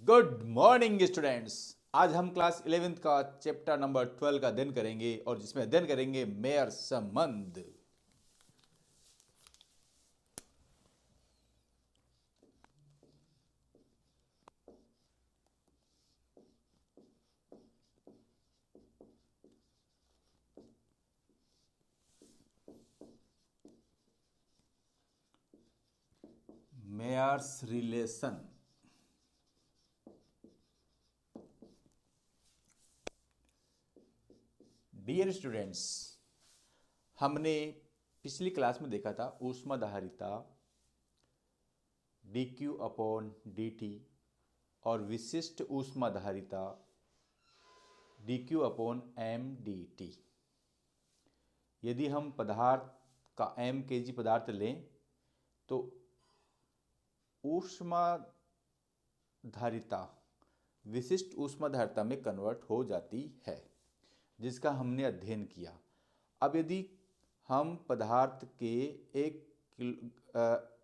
Good morning students. आज हम class 11th का चैप्टर नंबर 12 का अध्ययन करेंगे और जिसमें अध्ययन करेंगे मेयर संबंध। Mayer's relation. डियर स्टूडेंट्स, हमने पिछली क्लास में देखा था ऊष्माधारिता dq अपॉन dt और विशिष्ट ऊष्माधारिता dq अपॉन mdt। यदि हम पदार्थ का m kg पदार्थ लें तो ऊष्माधारिता विशिष्ट ऊष्माधारिता में कन्वर्ट हो जाती है, जिसका हमने अध्ययन किया। अब यदि हम पदार्थ के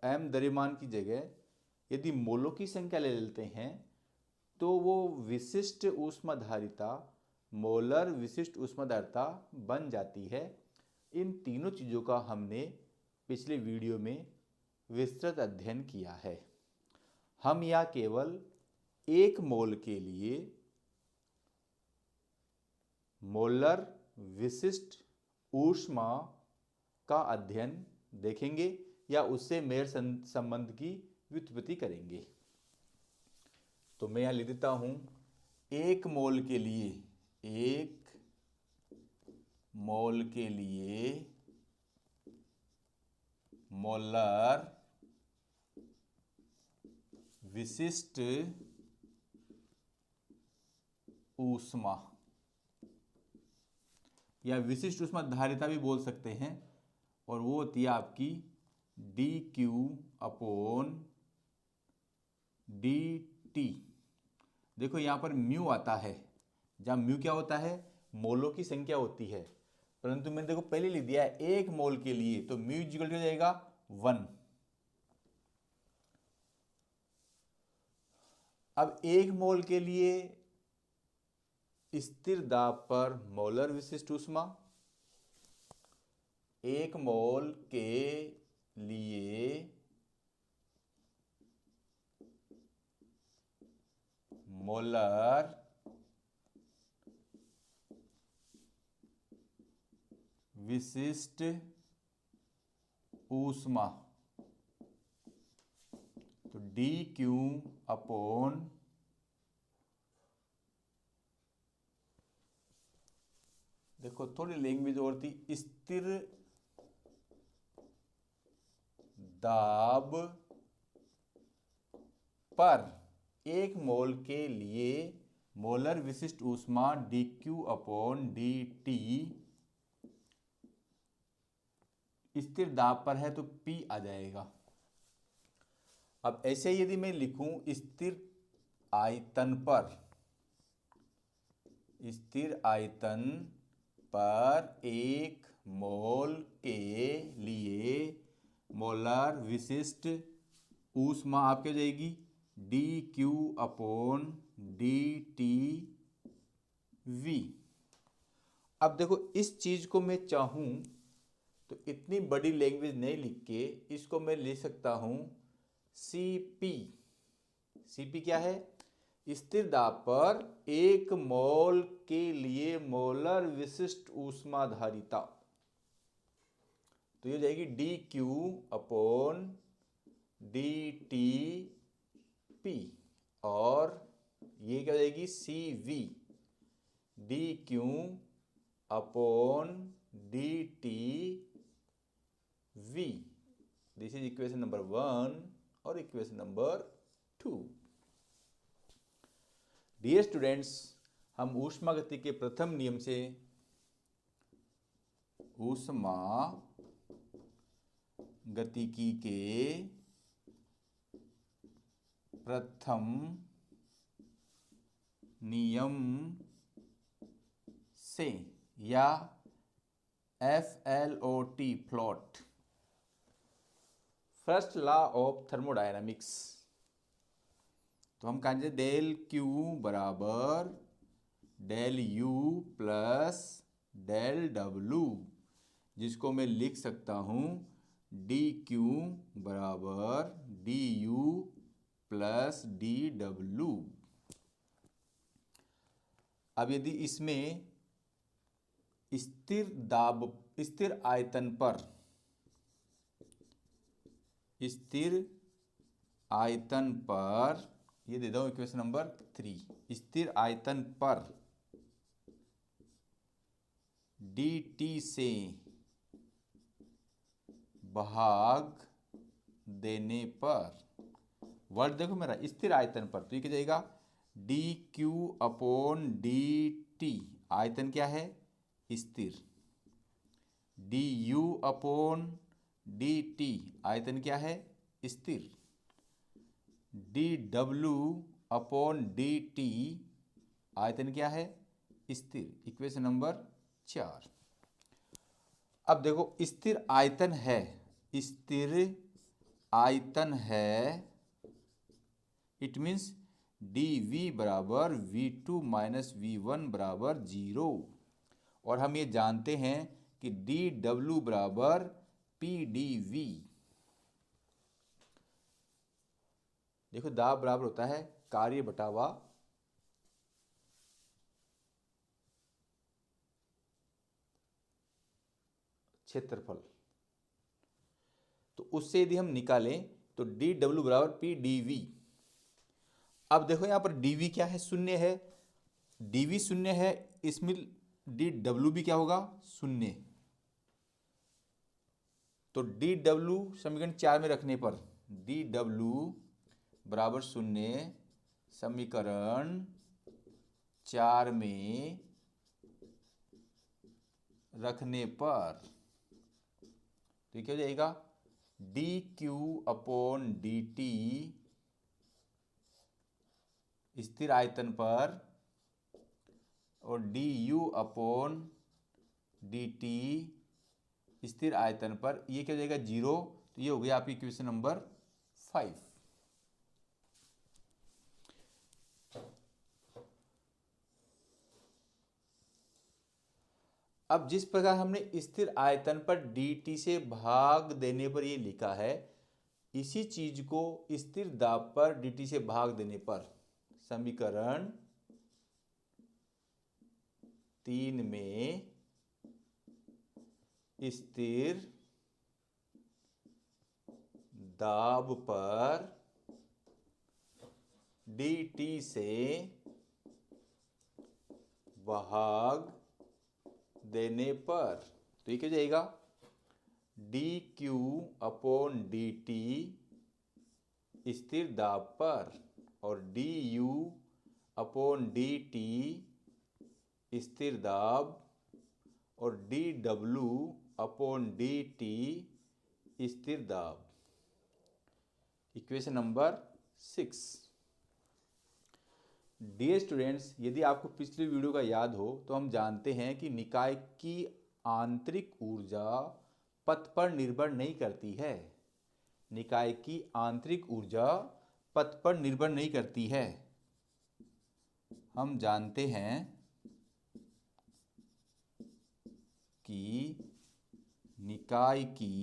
एम द्रव्यमान की जगह यदि मोलों की संख्या ले लेते हैं तो वो विशिष्ट ऊष्माधारिता मोलर विशिष्ट ऊष्माधारिता बन जाती है। इन तीनों चीज़ों का हमने पिछले वीडियो में विस्तृत अध्ययन किया है। हम यहाँ केवल एक मोल के लिए मोलर विशिष्ट ऊष्मा का अध्ययन देखेंगे या उससे मेयर संबंध की व्युत्पत्ति करेंगे। तो मैं यहाँ लिख देता हूँ, एक मोल के लिए मोलर विशिष्ट ऊष्मा या विशिष्ट ऊष्मा धारिता भी बोल सकते हैं, और वो होती है आपकी dq अपॉन dt। देखो यहाँ पर म्यू आता है, जहाँ म्यू क्या होता है, मोलों की संख्या होती है, परंतु मैंने देखो पहले लिख दिया है एक मोल के लिए, तो म्यू इक्वल टू हो जाएगा 1। अब एक मोल के लिए स्थिर दाब पर मोलर विशिष्ट ऊष्मा, एक मोल के लिए मोलर विशिष्ट ऊष्मा, तो dq अपॉन देखो थोड़ी लैंग्वेज और थी, स्थिर दाब पर एक मोल के लिए मोलर विशिष्ट ऊष्मा dq अपॉन dt। स्थिर दाब पर है तो P आ जाएगा। अब ऐसे यदि मैं लिखूं स्थिर आयतन पर एक मोल के लिए मोलर विशिष्ट ऊष्मा आपके हो जाएगी dq अपॉन dt v। अब देखो इस चीज को मैं चाहूं तो इतनी बड़ी लैंग्वेज नहीं लिख के इसको मैं ले सकता हूं Cp। Cp क्या है, स्थिर दाब पर एक मोल के लिए मोलर विशिष्ट ऊष्माधारिता, तो ये हो जाएगी dq अपॉन dtp, और ये क्या हो जाएगी Cv dq upon dtv। This is equation number 1 और इक्वेशन नंबर 2। डियर स्टूडेंट्स, हम ऊष्मागति के प्रथम नियम से ऊष्मा गतिकी के प्रथम नियम से या FLOT float first law of thermodynamics तो हम कहेंगे डेल क्यू बराबर del U plus del W, जिसको मैं लिख सकता हूँ डी क्यू बराबर D U plus D W. अब यदि इसमें स्थिर आयतन पर ये दे दो इक्वेशन नंबर 3, स्थिर आयतन पर dt से भाग देने पर, वर्ड देखो मेरा स्थिर आयतन पर, तो ये क्या जाएगा D Q upon D T, आयतन क्या है स्थिर, D U upon D T, आयतन क्या है स्थिर, D W upon D T, आयतन क्या है स्थिर। Equation number 4। अब देखो स्थिर आयतन है, इट मीन्स डी वी बराबर V2 माइनस V1 बराबर 0, और हम ये जानते हैं कि डी डब्ल्यू बराबर पी डी वी। देखो दाब बराबर होता है कार्य बटावा क्षेत्रफल, तो उससे यदि हम निकालें तो डी डब्ल्यू बराबर पी डी वी। अब देखो यहां पर डी वी क्या है, शून्य है, डी वी शून्य है, इसमें डी डब्ल्यू भी क्या होगा शून्य, तो डी डब्ल्यू समीकरण 4 में रखने पर डी डब्ल्यू बराबर शून्य, समीकरण 4 में रखने पर तो ये क्या हो जाएगा D Q upon D T स्थिर आयतन पर, और D U upon D T स्थिर आयतन पर, ये क्या हो जाएगा 0, तो ये हो गया आपकी इक्वेशन नंबर 5। अब जिस प्रकार हमने स्थिर आयतन पर dt से भाग देने पर ये लिखा है, इसी चीज को स्थिर दाब पर dt से भाग देने पर समीकरण 3 में स्थिर दाब पर dt से भाग देने पर, तो ये क्या जाएगा D Q upon D T स्थिर दाब पर, और D U upon D T स्थिर दाब, और D W upon D T स्थिर दाब। Equation number 6। डियर स्टूडेंट्स, यदि आपको पिछले वीडियो का याद हो तो हम जानते हैं कि निकाय की आंतरिक ऊर्जा पथ पर निर्भर नहीं करती है, निकाय की आंतरिक ऊर्जा पथ पर निर्भर नहीं करती है। हम जानते हैं कि निकाय की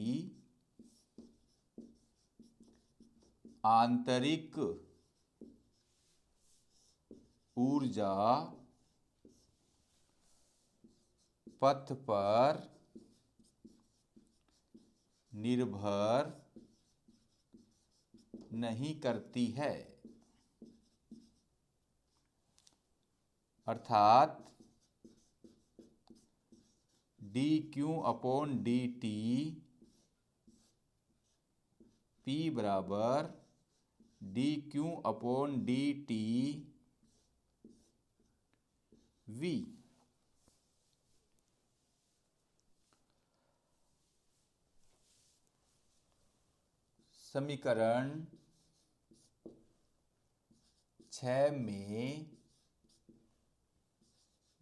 आंतरिक ऊर्जा पथ पर निर्भर नहीं करती है, अर्थात D Q upon D T P बराबर D Q upon D T V. समीकरण 6 में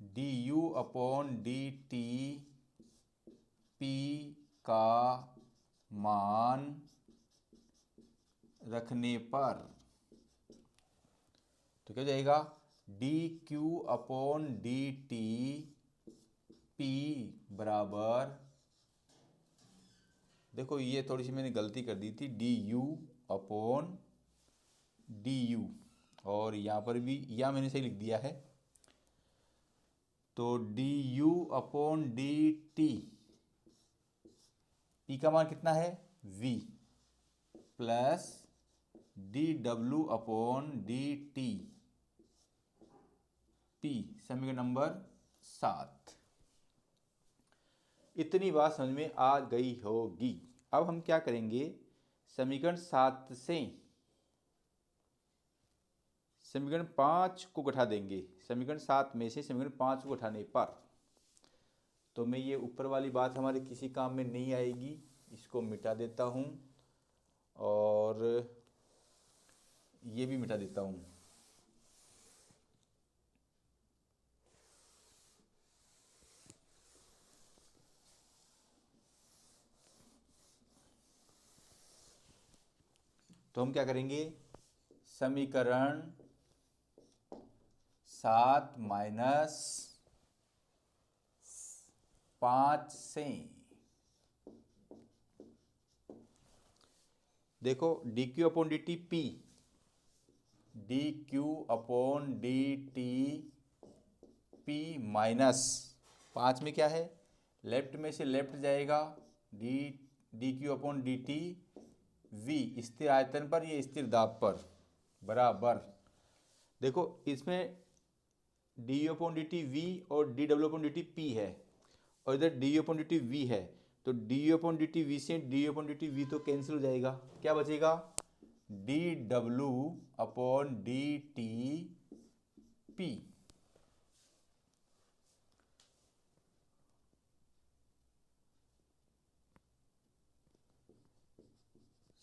D U upon D T P का मान रखने पर, तो क्या हो जाएगा, D Q upon D T P बराबर, देखो ये थोड़ी सी मैंने गलती कर दी थी, D U upon D you, और यहाँ पर भी या मैंने सही लिख दिया है, तो D U upon D T, P का मान कितना है v, plus D W upon D T P, समीकरण नंबर 7। इतनी बात समझ में आ गई होगी। अब हम क्या करेंगे, समीकरण 7 से समीकरण 5 को घटा देंगे। समीकरण 7 में से समीकरण 5 को घटाने पर, तो मैं ये ऊपर वाली बात हमारे किसी काम में नहीं आएगी, इसको मिटा देता हूँ और ये भी मिटा देता हूँ। तो हम क्या करेंगे, समीकरण 7 माइनस 5 से, देखो D Q upon D T P, D Q upon D T P minus 5 में क्या है, लेफ्ट में से लेफ्ट जाएगा, D D Q upon D T we, स्थिर आयतन पर, ये स्थिर दाब पर, बराबर, देखो इसमें D U upon D T V और D W upon D T P है, और इधर D U upon D T V है, तो D U upon D T V से D U upon D T V तो कैंसिल हो जाएगा, क्या बचेगा, D W upon D T P.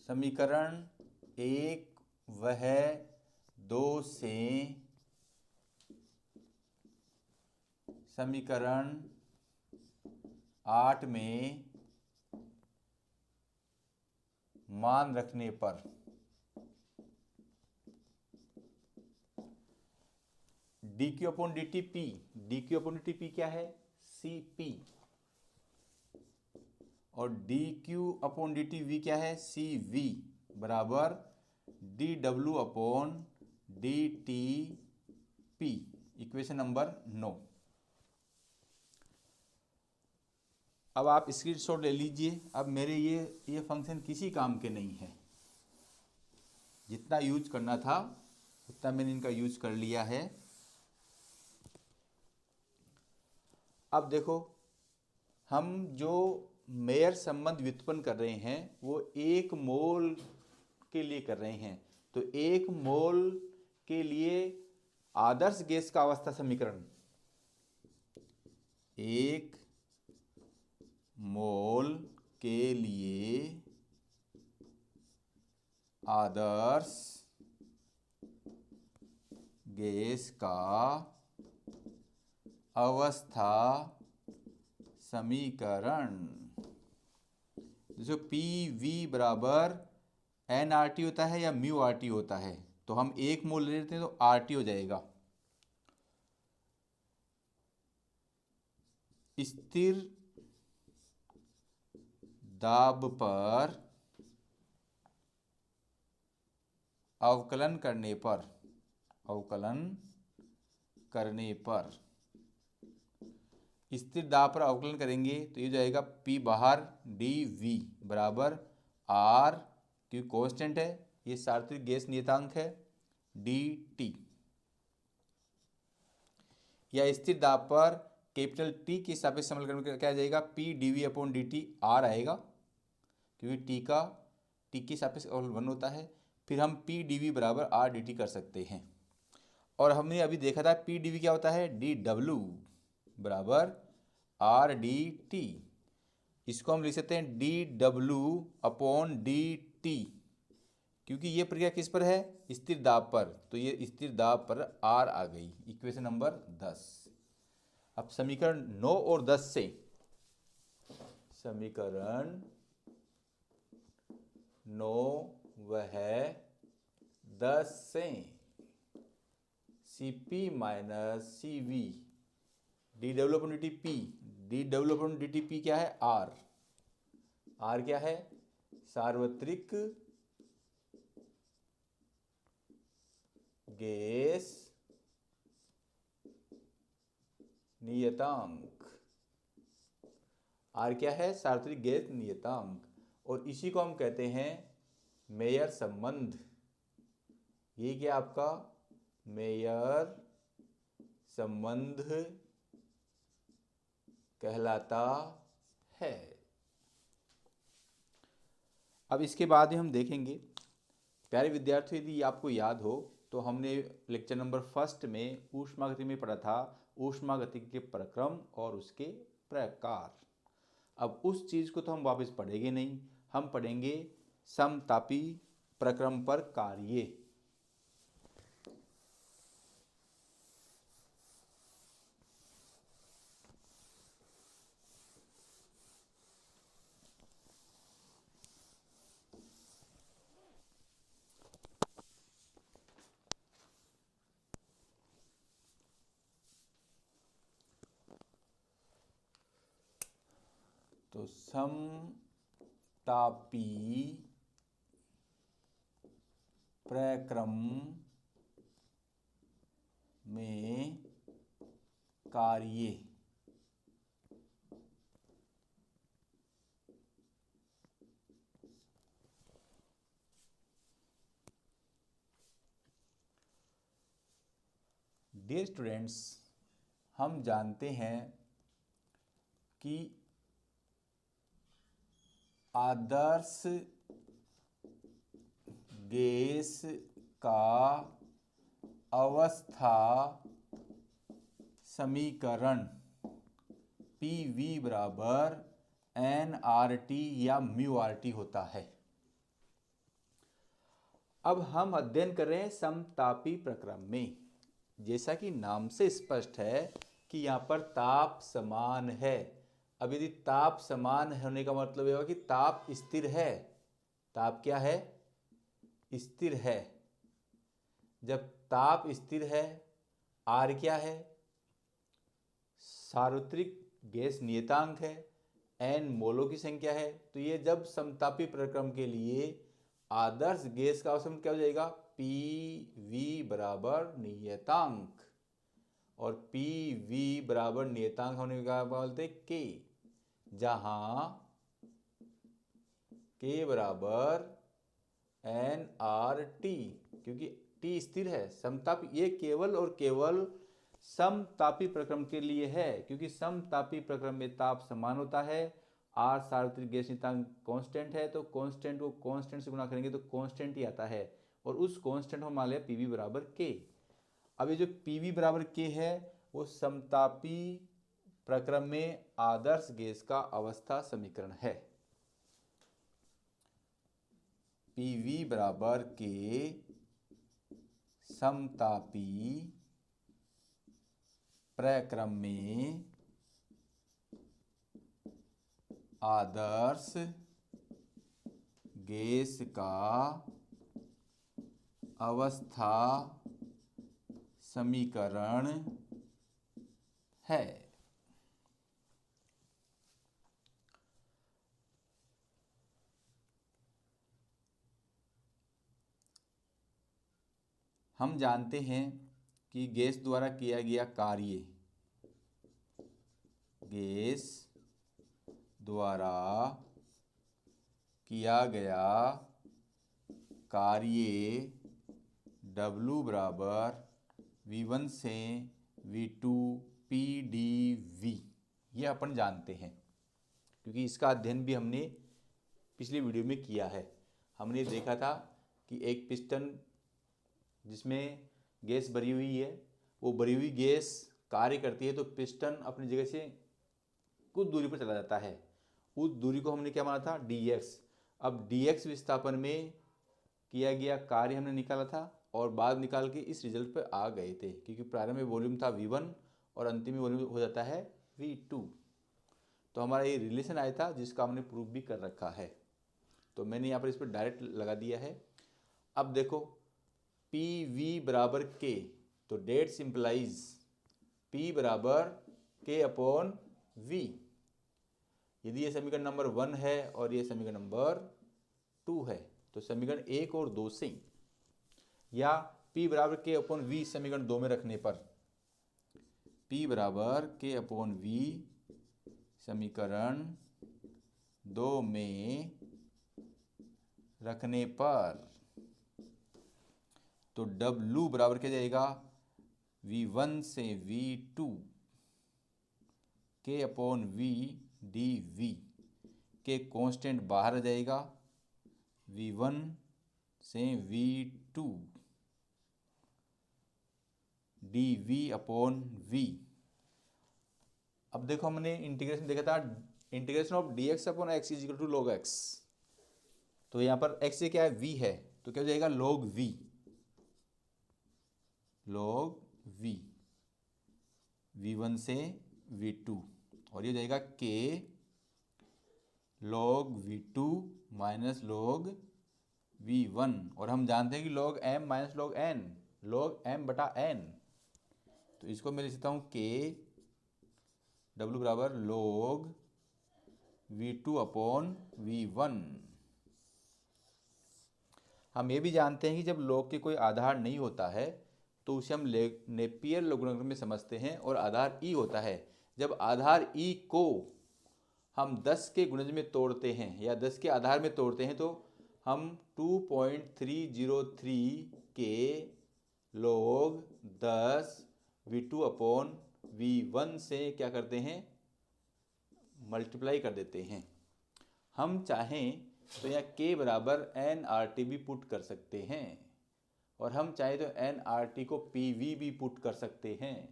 समीकरण 1 वह 2 से समीकरण 8 में मान रखने पर, D Q upon D T P, D Q upon D T P क्या है, सी पी, और D Q upon D T we क्या है, सी वी, बराबर D W upon D T P, equation number 9। अब आप स्क्रीनशॉट ले लीजिए। अब मेरे ये फंक्शन किसी काम के नहीं है, जितना यूज करना था उतना मैंने इनका यूज कर लिया है। अब देखो, हम जो मेयर संबंध व्युत्पन्न कर रहे हैं वो 1 मोल के लिए कर रहे हैं, तो 1 मोल के लिए आदर्श गैस का अवस्था समीकरण, 1 मोल के लिए आदर्श गैस का अवस्था समीकरण, जो पी वी बराबर एन आर टी होता है या म्यू आर टी होता है, तो हम 1 मोल ले लेते हैं तो आर टी हो जाएगा। स्थिर दाब पर अवकलन करने पर, स्थिर दाब पर अवकलन करेंगे तो ये जाएगा P बाहर डी वी बराबर आर, क्योंकि कांस्टेंट है, ये सार्वत्रिक गैस नियतांक है, डी टी, या स्थिर दाब पर कैपिटल टी के सापेक्ष समाकलन में क्या आ जाएगा, P D V upon D T R आएगा, क्योंकि टी के सापेक्ष अवकलन 1 होता है। फिर हम P डी वी बराबर आर डी टी कर सकते हैं। और हमने अभी देखा था P डी वी क्या होता है, डी डब्ल्यू बराबर आर डी टी, इसको हम लिख सकते हैं D W upon D T, क्योंकि ये प्रक्रिया किस पर है, स्थिर दाब पर, तो ये स्थिर दाब पर आर आ गई, इक्वेशन नंबर 10। अब समीकरण 9 और 10 से, समीकरण 9 वह 10 से Cp minus Cv, D W upon D T P, D W upon D T P क्या है, आर, आर क्या है, सार्वत्रिक गैस नियतांक, आर क्या है, सार्वत्रिक गैस नियतांक, और इसी को हम कहते हैं मेयर संबंध। ये क्या आपका मेयर संबंध कहलाता है। अब इसके बाद ही हम देखेंगे, प्यारे विद्यार्थियों, यदि आपको याद हो तो हमने लेक्चर नंबर 1 में ऊष्मागतिकी में पढ़ा था ऊष्मागतिकी के प्रक्रम और उसके प्रकार। अब उस चीज़ को तो हम वापस पढ़ेंगे नहीं, हम पढ़ेंगे समतापी प्रक्रम पर कार्य। तो समतापी प्रक्रम में कार्य, डियर स्टूडेंट्स, हम जानते हैं कि आदर्श गैस का अवस्था समीकरण PV बराबर nRT या μRT होता है। अब हम अध्ययन कर रहे हैं समतापी प्रक्रम में। जैसा कि नाम से स्पष्ट है कि यहाँ पर ताप समान है। अब यदि ताप समान होने का मतलब यह होगा कि ताप स्थिर है। ताप क्या है, स्थिर है। जब ताप स्थिर है, आर क्या है, सार्वत्रिक गैस नियतांक है, एन मोलों की संख्या है। तो ये जब समतापी प्रक्रम के लिए आदर्श गैस का अवस्था क्या हो जाएगा, PV बराबर नियतांक, और PV बराबर नियतांक होने का बोलते K, जहां K बराबर nRT, क्योंकि T स्थिर है। समतापी, ये केवल और केवल समतापी प्रक्रम के लिए है, क्योंकि समतापी प्रक्रम में ताप समान होता है। R सार्वत्रिक गैस नियतांक कांस्टेंट है, तो कांस्टेंट को कांस्टेंट से गुणा करेंगे तो कांस्टेंट ही आता है, और उस कांस्टेंट को मान लिया PV बराबर K। अब ये जो PV बराबर K है वो समतापी प्रक्रम में आदर्श गैस का अवस्था समीकरण है। PV बराबर K समतापी प्रक्रम में आदर्श गैस का अवस्था समीकरण है। हम जानते हैं कि गैस द्वारा किया गया कार्य, गैस द्वारा किया गया कार्य W बराबर V1 से V2 PdV, ये अपन जानते हैं, क्योंकि इसका अध्ययन भी हमने पिछली वीडियो में किया है। हमने देखा था कि एक पिस्टन जिसमें गैस भरी हुई है, वो भरी हुई गैस कार्य करती है तो पिस्टन अपनी जगह से कुछ दूरी पर चला जाता है। उस दूरी को हमने क्या माना था, dx। अब dx विस्थापन में किया गया कार्य हमने निकाला था, और बाद निकाल के इस रिजल्ट पर आ गए थे, क्योंकि प्रारंभ में वॉल्यूम था V1 और अंतिम में वॉल्यूम हो जाता है V2। तो हमारा ये रिलेशन आया था जिसका हमने प्रूफ भी कर रखा है, तो मैंने यहाँ पर इस पर डायरेक्ट लगा दिया है। अब देखो PV बराबर K, तो डेट सिंपलाइज P बराबर K अपॉन V। यदि ये समीकरण नंबर 1 है और ये समीकरण नंबर 2 है तो समीकरण 1 और 2 से, या P बराबर K अपॉन V समीकरण 2 में रखने पर, P बराबर K अपॉन V समीकरण 2 में रखने पर, तो W बराबर क्या जाएगा, V1 से V2 K upon V dV के कांस्टेंट बाहर आ जाएगा, V1 से V2 dV अपॉन V। अब देखो हमने इंटीग्रेशन देखा था, integration of dx upon x is equal to log x। तो यहाँ पर x से क्या है, v है, तो क्या हो जाएगा log v, log v, v1 से v2, और ये हो जाएगा k log v2 minus log v1। और हम जानते हैं कि log m minus log n, log m बटा n, तो इसको मैं लिख सकता हूँ k w बराबर log v2 अपॉन v1। हम ये भी जानते हैं कि जब log के कोई आधार नहीं होता है तो उसे हम नेपियर लोगरिथम में समझते हैं, और आधार e होता है। जब आधार e को हम 10 के गुणज में तोड़ते हैं या 10 के आधार में तोड़ते हैं तो हम 2.303 के log 10 v2 अपॉन v1 से क्या करते हैं, मल्टीप्लाई कर देते हैं। हम चाहें तो यहाँ k बराबर nRT भी पुट कर सकते हैं, और हम चाहें तो nRT को PV भी पुट कर सकते हैं।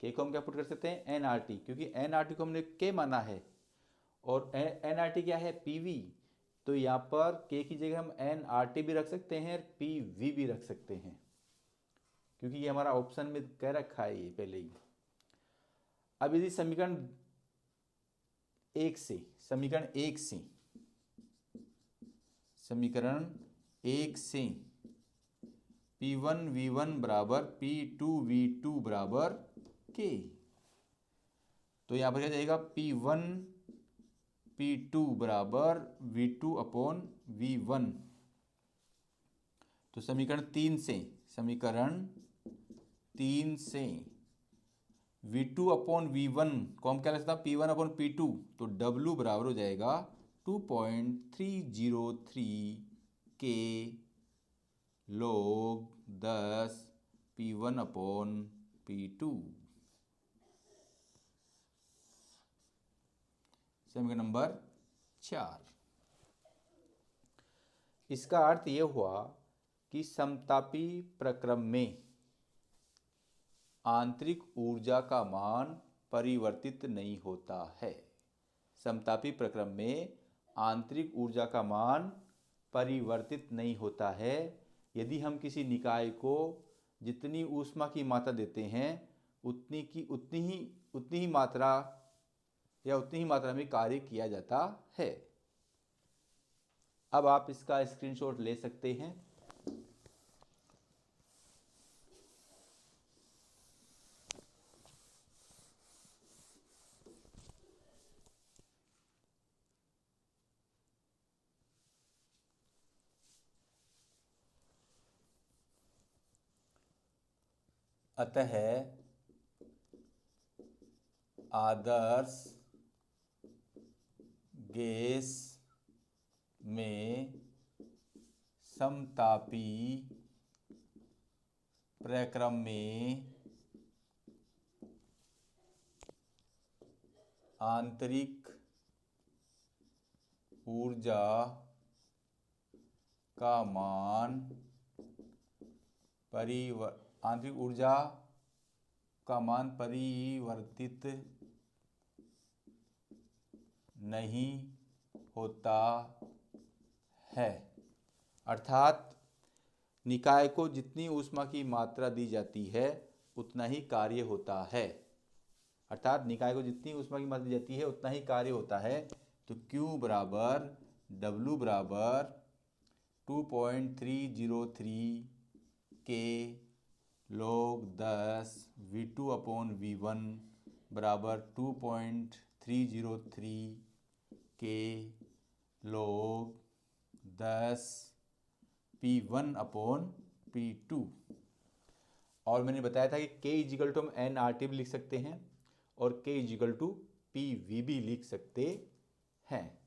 k को हम क्या पुट कर सकते हैं, nRT, क्योंकि nRT को हमने k माना है और nRT क्या है, PV। तो यहाँ पर k की जगह हम nRT भी रख सकते हैं और PV भी रख सकते हैं, क्योंकि ये हमारा ऑप्शन में कह रखा है ये पहले ही। अब यदि समीकरण 1 से P1 V1 बराबर P2 V2 बराबर K, तो यहाँ पर क्या जाएगा, P1 P2 बराबर V2 अपॉन V1। तो समीकरण 3 से V2 अपॉन V1 को हम क्या लिख सकते हैं, P1 अपॉन P2, तो W बराबर हो जाएगा 2.303 के log 10 P1 अपॉन P2। समीकरण नंबर 4। इसका अर्थ यह हुआ कि समतापी प्रक्रम में आंतरिक ऊर्जा का मान परिवर्तित नहीं होता है। समतापी प्रक्रम में आंतरिक ऊर्जा का मान परिवर्तित नहीं होता है। यदि हम किसी निकाय को जितनी ऊष्मा की मात्रा देते हैं उतनी ही मात्रा में कार्य किया जाता है। अब आप इसका स्क्रीनशॉट ले सकते हैं। अतः आदर्श गैस में समतापी प्रक्रम में आंतरिक ऊर्जा का मान परिवर्तित नहीं होता है। अर्थात निकाय को जितनी ऊष्मा की मात्रा दी जाती है उतना ही कार्य होता है। तो Q बराबर W बराबर 2.303 के log 10 V2 अपॉन V1 बराबर 2.303 के log 10 P1 अपॉन P2। और मैंने बताया था कि K इजिकल टू हम NRT भी लिख सकते हैं और K इजिकल टू PV भी लिख सकते हैं।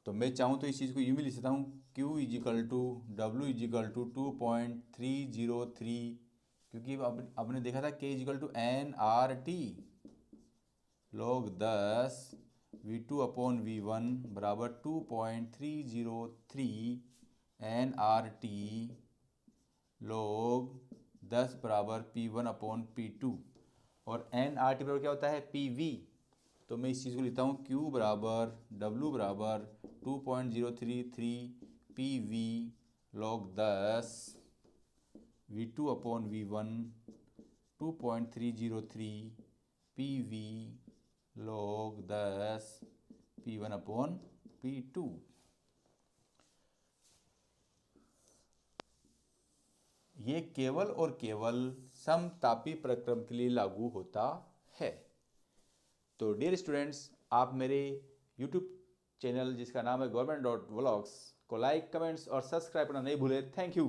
तो मैं चाहूँ तो इस चीज़ को यूँ भी लिख सकता हूँ Q is equal to W is equal to 2.303, क्योंकि अब आपने देखा था K is equal to NRT log 10 V2 upon V1 बराबर 2.303 NRT log 10 बराबर P1 अपॉन P2। और NRT बराबर क्या होता है PV। तो मैं इस चीज़ को लिखता हूँ Q बराबर W बराबर 2.033 PV log 10 V2 upon V1 2.303 PV log 10 P1 upon P2। ये केवल और केवल समतापी प्रक्रम के लिए लागू होता है। तो डियर स्टूडेंट्स, आप मेरे YouTube चैनल जिसका नाम है government.vlogs को लाइक, कमेंट्स और सब्सक्राइब करना नहीं भूलें। Thank you.